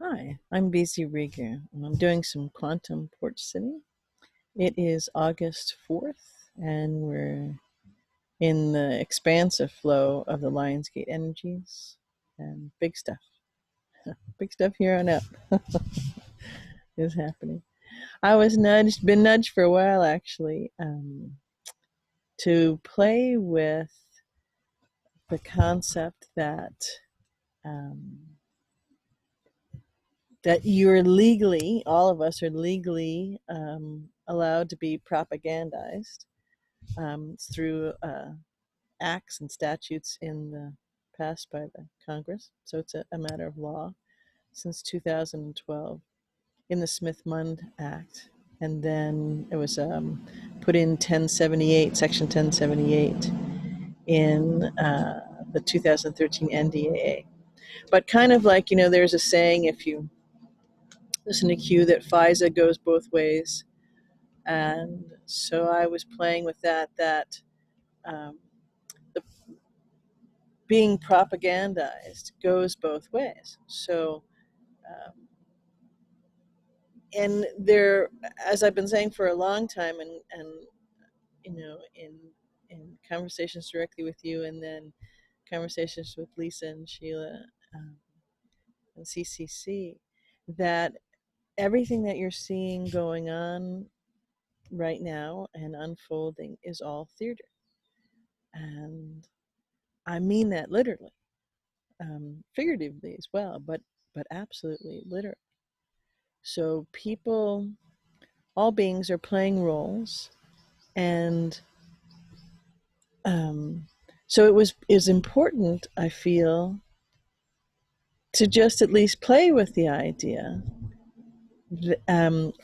Hi, I'm BC Rieger, and I'm doing some quantum porch sitting. It is August 4th, and we're in the expansive flow of the Lionsgate energies and big stuff. Big stuff here on up is happening. I was been nudged for a while actually, to play with the concept um, that you're legally, all of us are legally allowed to be propagandized through acts and statutes passed by the Congress. So it's a matter of law since 2012 in the Smith-Mundt Act. And then it was put in 1078, Section 1078 in the 2013 NDAA. But kind of like, there's a saying, if you listen to Q, that FISA goes both ways. And so I was playing with that um, the being propagandized goes both ways. So, um, and there, as I've been saying for a long time, and in conversations directly with you, and then conversations with Lisa and Sheila and CCC, that everything that you're seeing going on right now and unfolding is all theater. And I mean that literally, figuratively as well, but absolutely literally. So all beings are playing roles, and so is important, I feel, to just at least play with the idea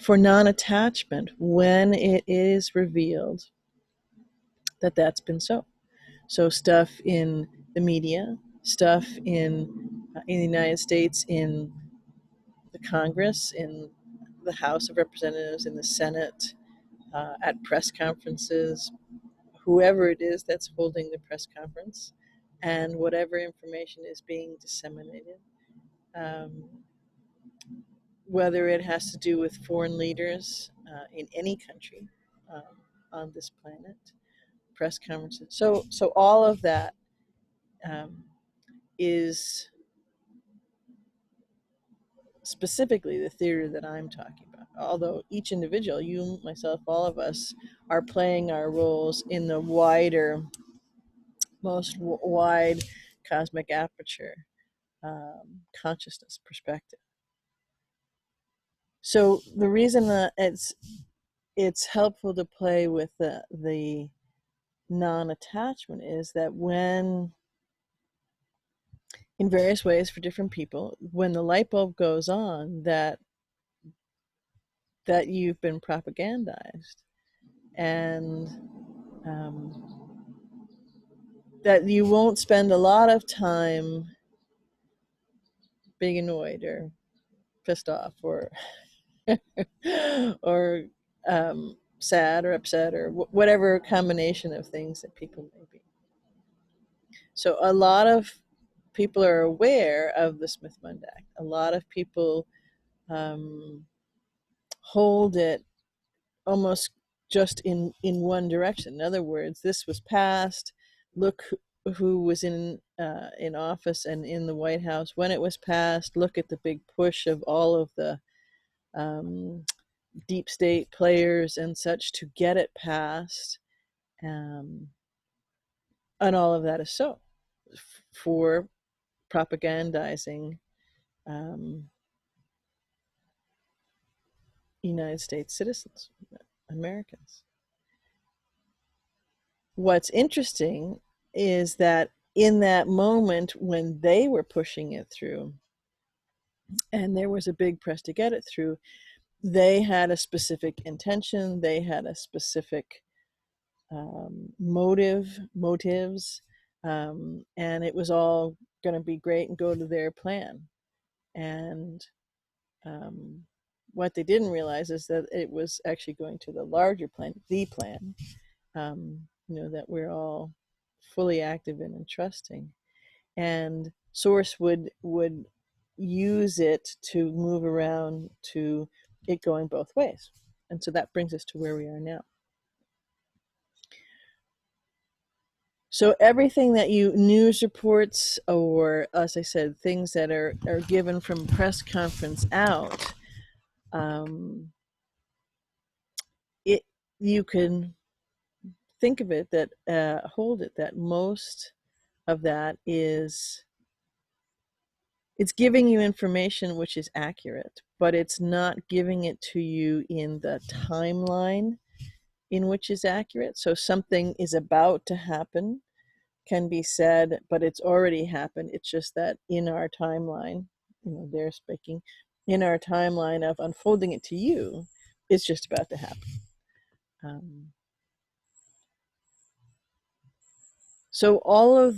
for non-attachment when it is revealed that that's been so. So stuff in the media, stuff in the United States, in the Congress, in the House of Representatives, in the Senate, at press conferences, whoever it is that's holding the press conference, and whatever information is being disseminated, um, whether it has to do with foreign leaders in any country on this planet, press conferences. So all of that um, is specifically the theater that I'm talking about. Although each individual, you, myself, all of us, are playing our roles in the most wide cosmic aperture consciousness perspective. So the reason that it's helpful to play with the non-attachment is that when, in various ways for different people, when the light bulb goes on that you've been propagandized, and that you won't spend a lot of time being annoyed or pissed off or or sad or upset or whatever combination of things that people may be. So a lot of people are aware of the Smith-Mundt Act. A lot of people hold it almost just in one direction. In other words, this was passed. Look who was in office and in the White House when it was passed. Look at the big push of all of the deep state players and such to get it passed, and all of that is so for propagandizing United States citizens, Americans. What's interesting is that in that moment when they were pushing it through, and there was a big press to get it through, they had a specific intention, they had a specific motives, and it was all going to be great and go to their plan. And what they didn't realize is that it was actually going to the larger plan, the plan, that we're all fully active in and trusting. And Source would use it to move around to it going both ways. And so that brings us to where we are now. So everything that you, news reports, or as I said, things that are given from press conference out, it, you can think of it that, hold it, that most of that is, it's giving you information which is accurate, but it's not giving it to you in the timeline in which is accurate. So something is about to happen, can be said, but it's already happened. It's just that in our timeline, they're speaking, in our timeline of unfolding it to you, it's just about to happen. So all of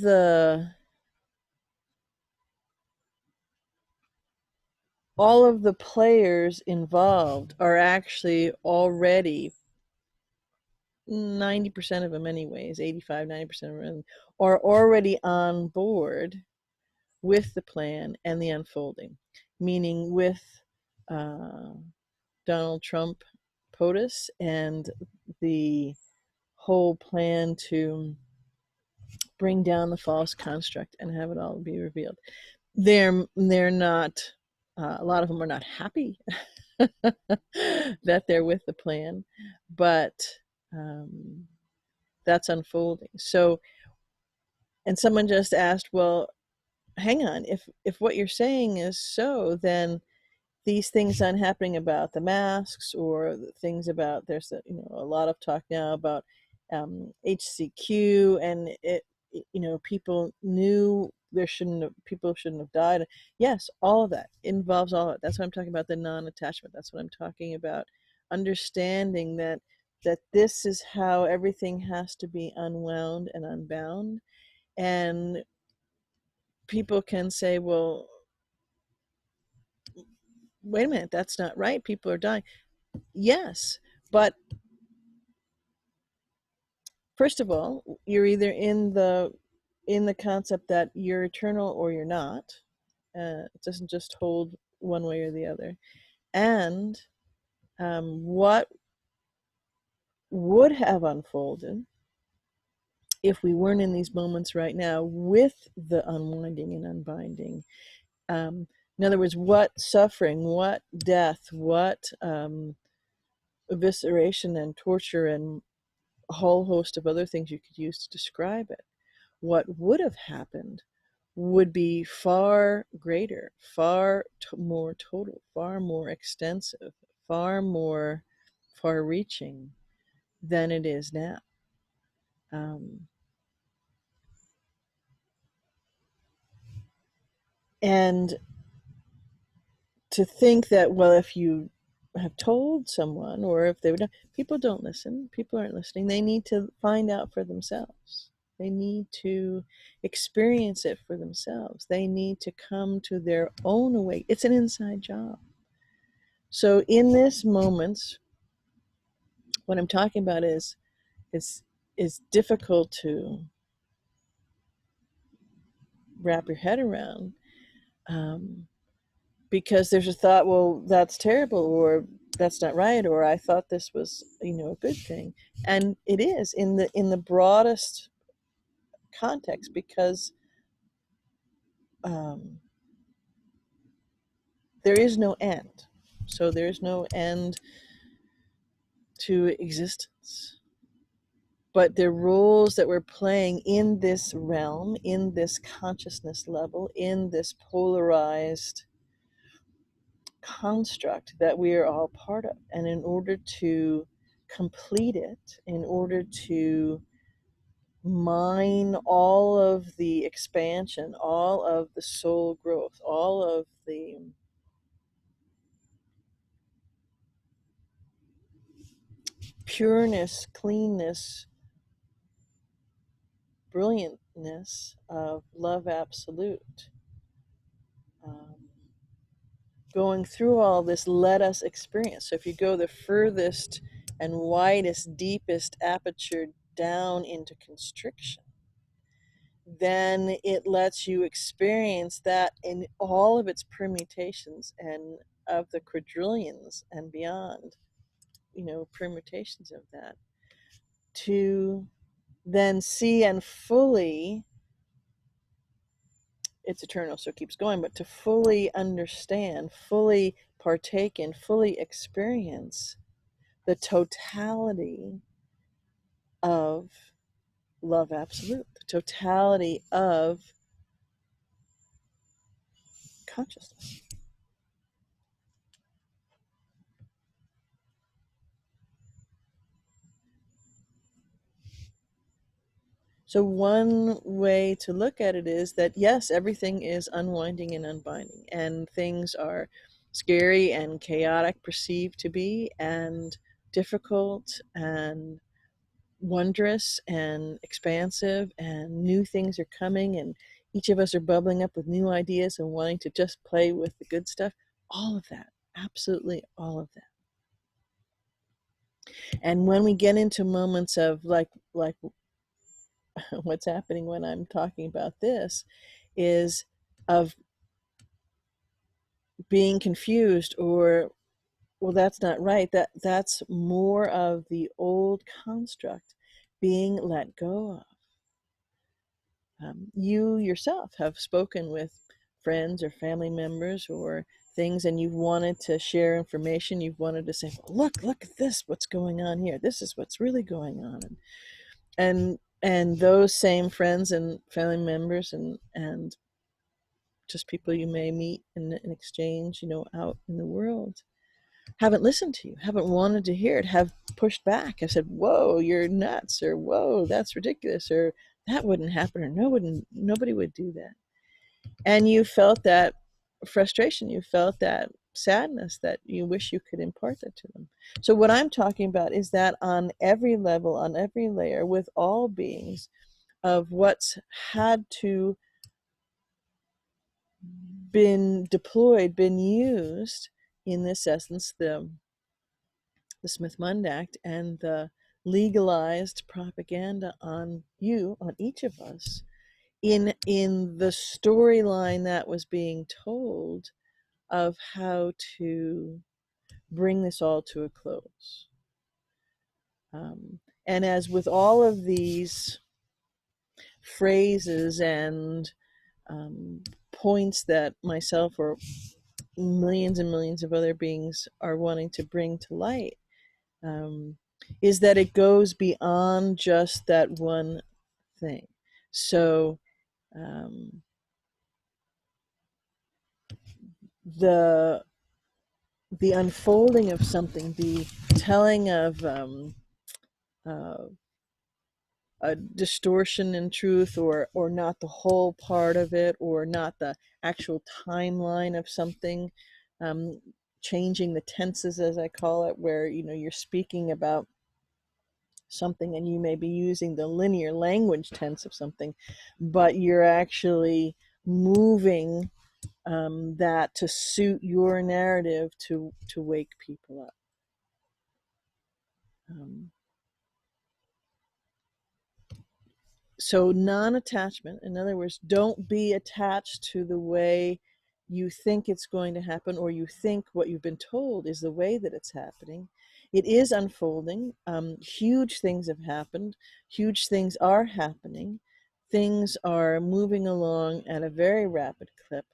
the players involved are actually already, 90% of them anyways, 85, 90% of them are already on board with the plan and the unfolding, meaning with Donald Trump POTUS and the whole plan to bring down the false construct and have it all be revealed. They're not, a lot of them are not happy that they're with the plan, but that's unfolding. So, and someone just asked, well, hang on, if what you're saying is so, then these things aren't happening about the masks, or the things about, there's a lot of talk now about HCQ, and people knew people shouldn't have died. Yes, all of that involves all of it. That's what I'm talking about, the non-attachment. That's what I'm talking about, understanding that this is how everything has to be unwound and unbound. And people can say, well, wait a minute, that's not right, people are dying. Yes, but first of all, you're either in the concept that you're eternal or you're not. It doesn't just hold one way or the other. And what would have unfolded if we weren't in these moments right now with the unwinding and unbinding? In other words, what suffering, what death, what evisceration and torture and a whole host of other things you could use to describe it. What would have happened would be far greater, far more total, far more extensive, far more far-reaching than it is now. And to think that, well, if you have told someone, or if they would, people don't listen, people aren't listening, they need to find out for themselves. They need to experience it for themselves. They need to come to their own awakening. It's an inside job. So in this moment, what I'm talking about is difficult to wrap your head around, because there's a thought, well, that's terrible, or that's not right, or I thought this was a good thing. And it is in the broadest context, because there is no end. So there's no end to existence. But the roles that we're playing in this realm, in this consciousness level, in this polarized construct that we are all part of. And in order to complete it, in order to mine all of the expansion, all of the soul growth, all of the pureness, cleanness, brilliantness of love absolute, going through all this, let us experience. So if you go the furthest and widest, deepest aperture down into constriction, then it lets you experience that in all of its permutations and of the quadrillions and beyond, permutations of that, to then see and fully, it's eternal, so it keeps going, but to fully understand, fully partake in, fully experience the totality of love absolute, the totality of consciousness. So one way to look at it is that, yes, everything is unwinding and unbinding, and things are scary and chaotic perceived to be, and difficult and wondrous and expansive, and new things are coming, and each of us are bubbling up with new ideas and wanting to just play with the good stuff. All of that, absolutely all of that. And when we get into moments of like what's happening when I'm talking about this, is of being confused, or, well, that's not right, that's more of the old construct being let go of. You yourself have spoken with friends or family members or things, and you've wanted to share information. You've wanted to say, well, look at this, what's going on here, this is what's really going on. And those same friends and family members and just people you may meet in exchange, out in the world, haven't listened to you, haven't wanted to hear it, have pushed back, have said, whoa, you're nuts, or whoa, that's ridiculous, or that wouldn't happen, or nobody would do that. And you felt that frustration, you felt that sadness, that you wish you could impart that to them. So what I'm talking about is that on every level, on every layer, with all beings, of what's had to been deployed, been used in this essence, the Smith-Mund Act and the legalized propaganda on you, on each of us, in the storyline that was being told of how to bring this all to a close. And as with all of these phrases and points that myself or millions and millions of other beings are wanting to bring to light, is that it goes beyond just that one thing. So the unfolding of something, the telling of uh, a distortion in truth, or not the whole part of it, or not the actual timeline of something, um, changing the tenses, as I call it, where you're speaking about something and you may be using the linear language tense of something, but you're actually moving that to suit your narrative, to wake people up. Um, so non-attachment, in other words, don't be attached to the way you think it's going to happen, or you think what you've been told is the way that it's happening. It is unfolding. Huge things have happened. Huge things are happening. Things are moving along at a very rapid clip,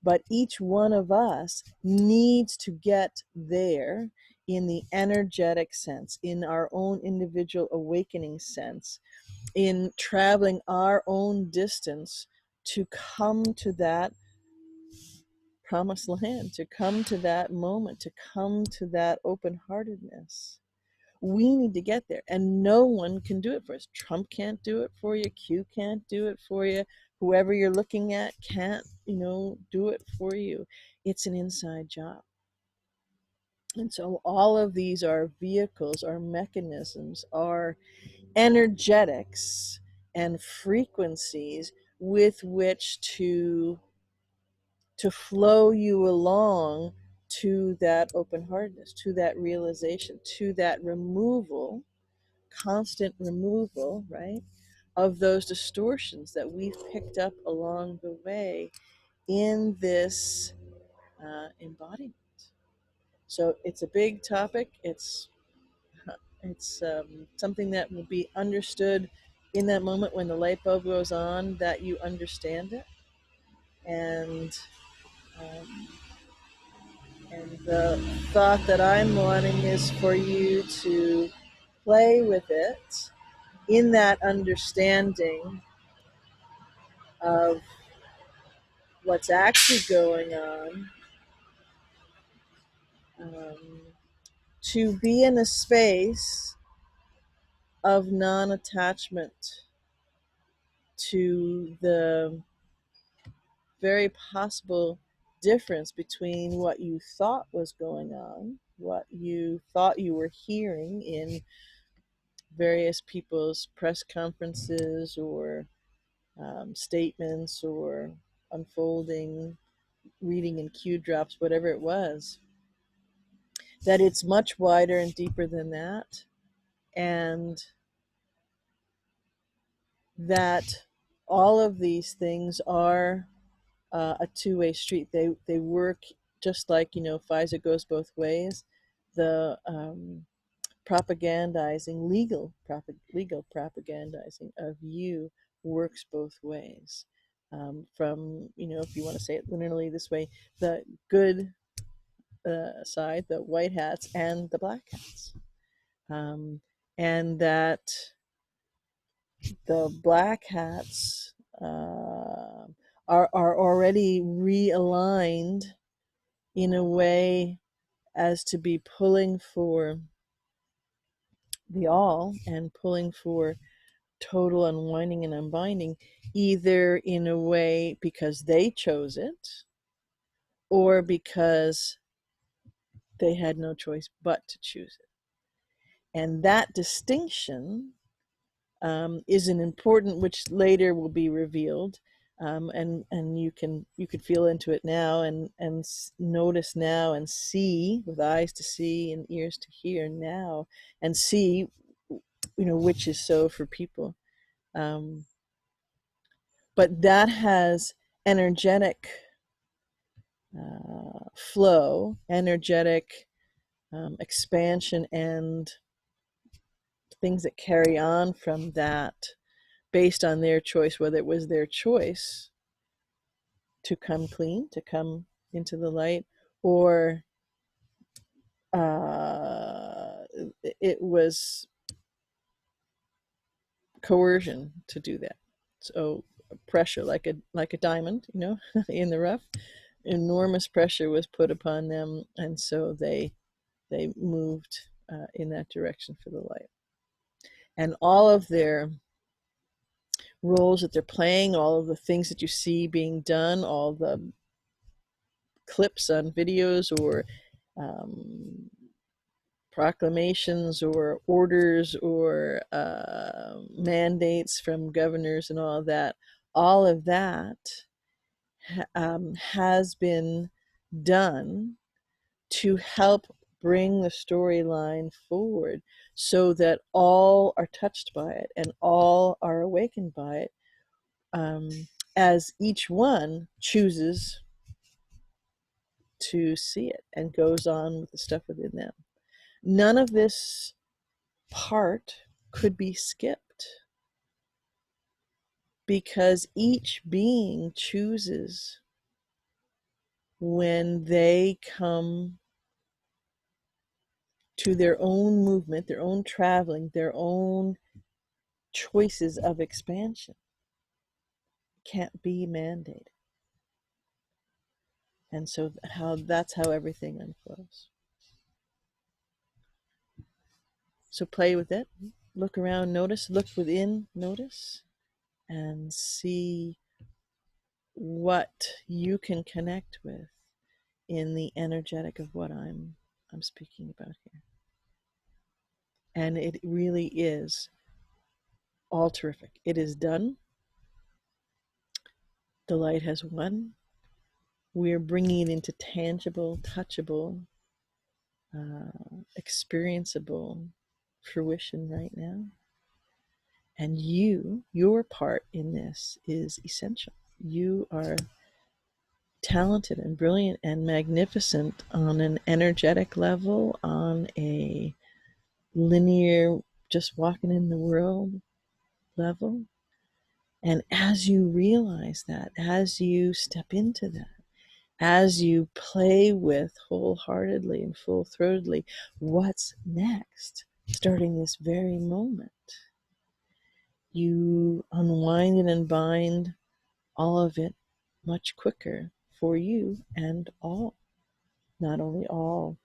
but each one of us needs to get there in the energetic sense, in our own individual awakening sense, in traveling our own distance to come to that promised land, to come to that moment, to come to that open-heartedness. We need to get there, and no one can do it for us. Trump can't do it for you. Q can't do it for you. Whoever you're looking at can't, do it for you. It's an inside job. And so all of these are vehicles, are mechanisms, are energetics and frequencies with which to flow you along to that open-heartedness, to that realization, to that removal, constant removal, right, of those distortions that we've picked up along the way in this embodiment. So it's a big topic. It's something that will be understood in that moment when the light bulb goes on, that you understand it. And um, and the thought that I'm wanting is for you to play with it in that understanding of what's actually going on, um, to be in a space of non attachment to the very possible difference between what you thought was going on, what you thought you were hearing in various people's press conferences or statements or unfolding reading in cue drops, whatever it was, that it's much wider and deeper than that, and that all of these things are a two-way street. They work just like, FISA goes both ways. The propagandizing, legal propagandizing of you works both ways. From, if you want to say it literally this way, the good side, the white hats, and the black hats. And that the black hats are already realigned in a way as to be pulling for the all and pulling for total unwinding and unbinding, either in a way because they chose it or because they had no choice but to choose it. And that distinction is an important, which later will be revealed, and you could feel into it now and notice now and see with eyes to see and ears to hear now, and see which is so for people. But that has energetic flow, energetic expansion, and things that carry on from that based on their choice, whether it was their choice to come clean, to come into the light, or uh, it was coercion to do that. So pressure, like a diamond, in the rough, enormous pressure was put upon them, and so they moved in that direction for the light. And all of their roles that they're playing, all of the things that you see being done, all the clips on videos or um, proclamations or orders or mandates from governors and all of that has been done to help bring the storyline forward so that all are touched by it and all are awakened by it, um, as each one chooses to see it and goes on with the stuff within them. None of this part could be skipped because each being chooses when they come to their own movement, their own traveling, their own choices of expansion. It can't be mandated. And so that's how everything unfolds. So play with it. Look around, notice, look within, notice, and see what you can connect with in the energetic of what I'm speaking about here. And it really is all terrific. It is done. The light has won. We're bringing it into tangible, touchable, experienceable fruition right now. And your part in this is essential. You are talented and brilliant and magnificent on an energetic level, on a linear, just walking in the world level. And as you realize that, as you step into that, as you play with wholeheartedly and full throatedly what's next, starting this very moment, you unwind and unbind all of it much quicker for you and all, not only all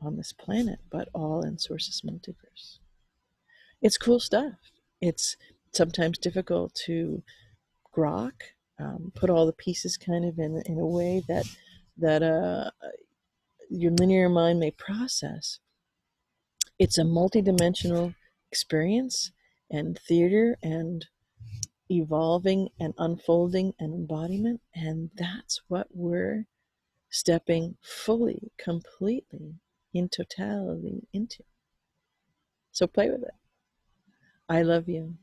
on this planet, but all in Source's multiverse. It's cool stuff. It's sometimes difficult to grok, put all the pieces kind of in a way that your linear mind may process. It's a multidimensional experience and theater and evolving and unfolding and embodiment, and that's what we're stepping fully, completely, in totality into. So play with it. I love you.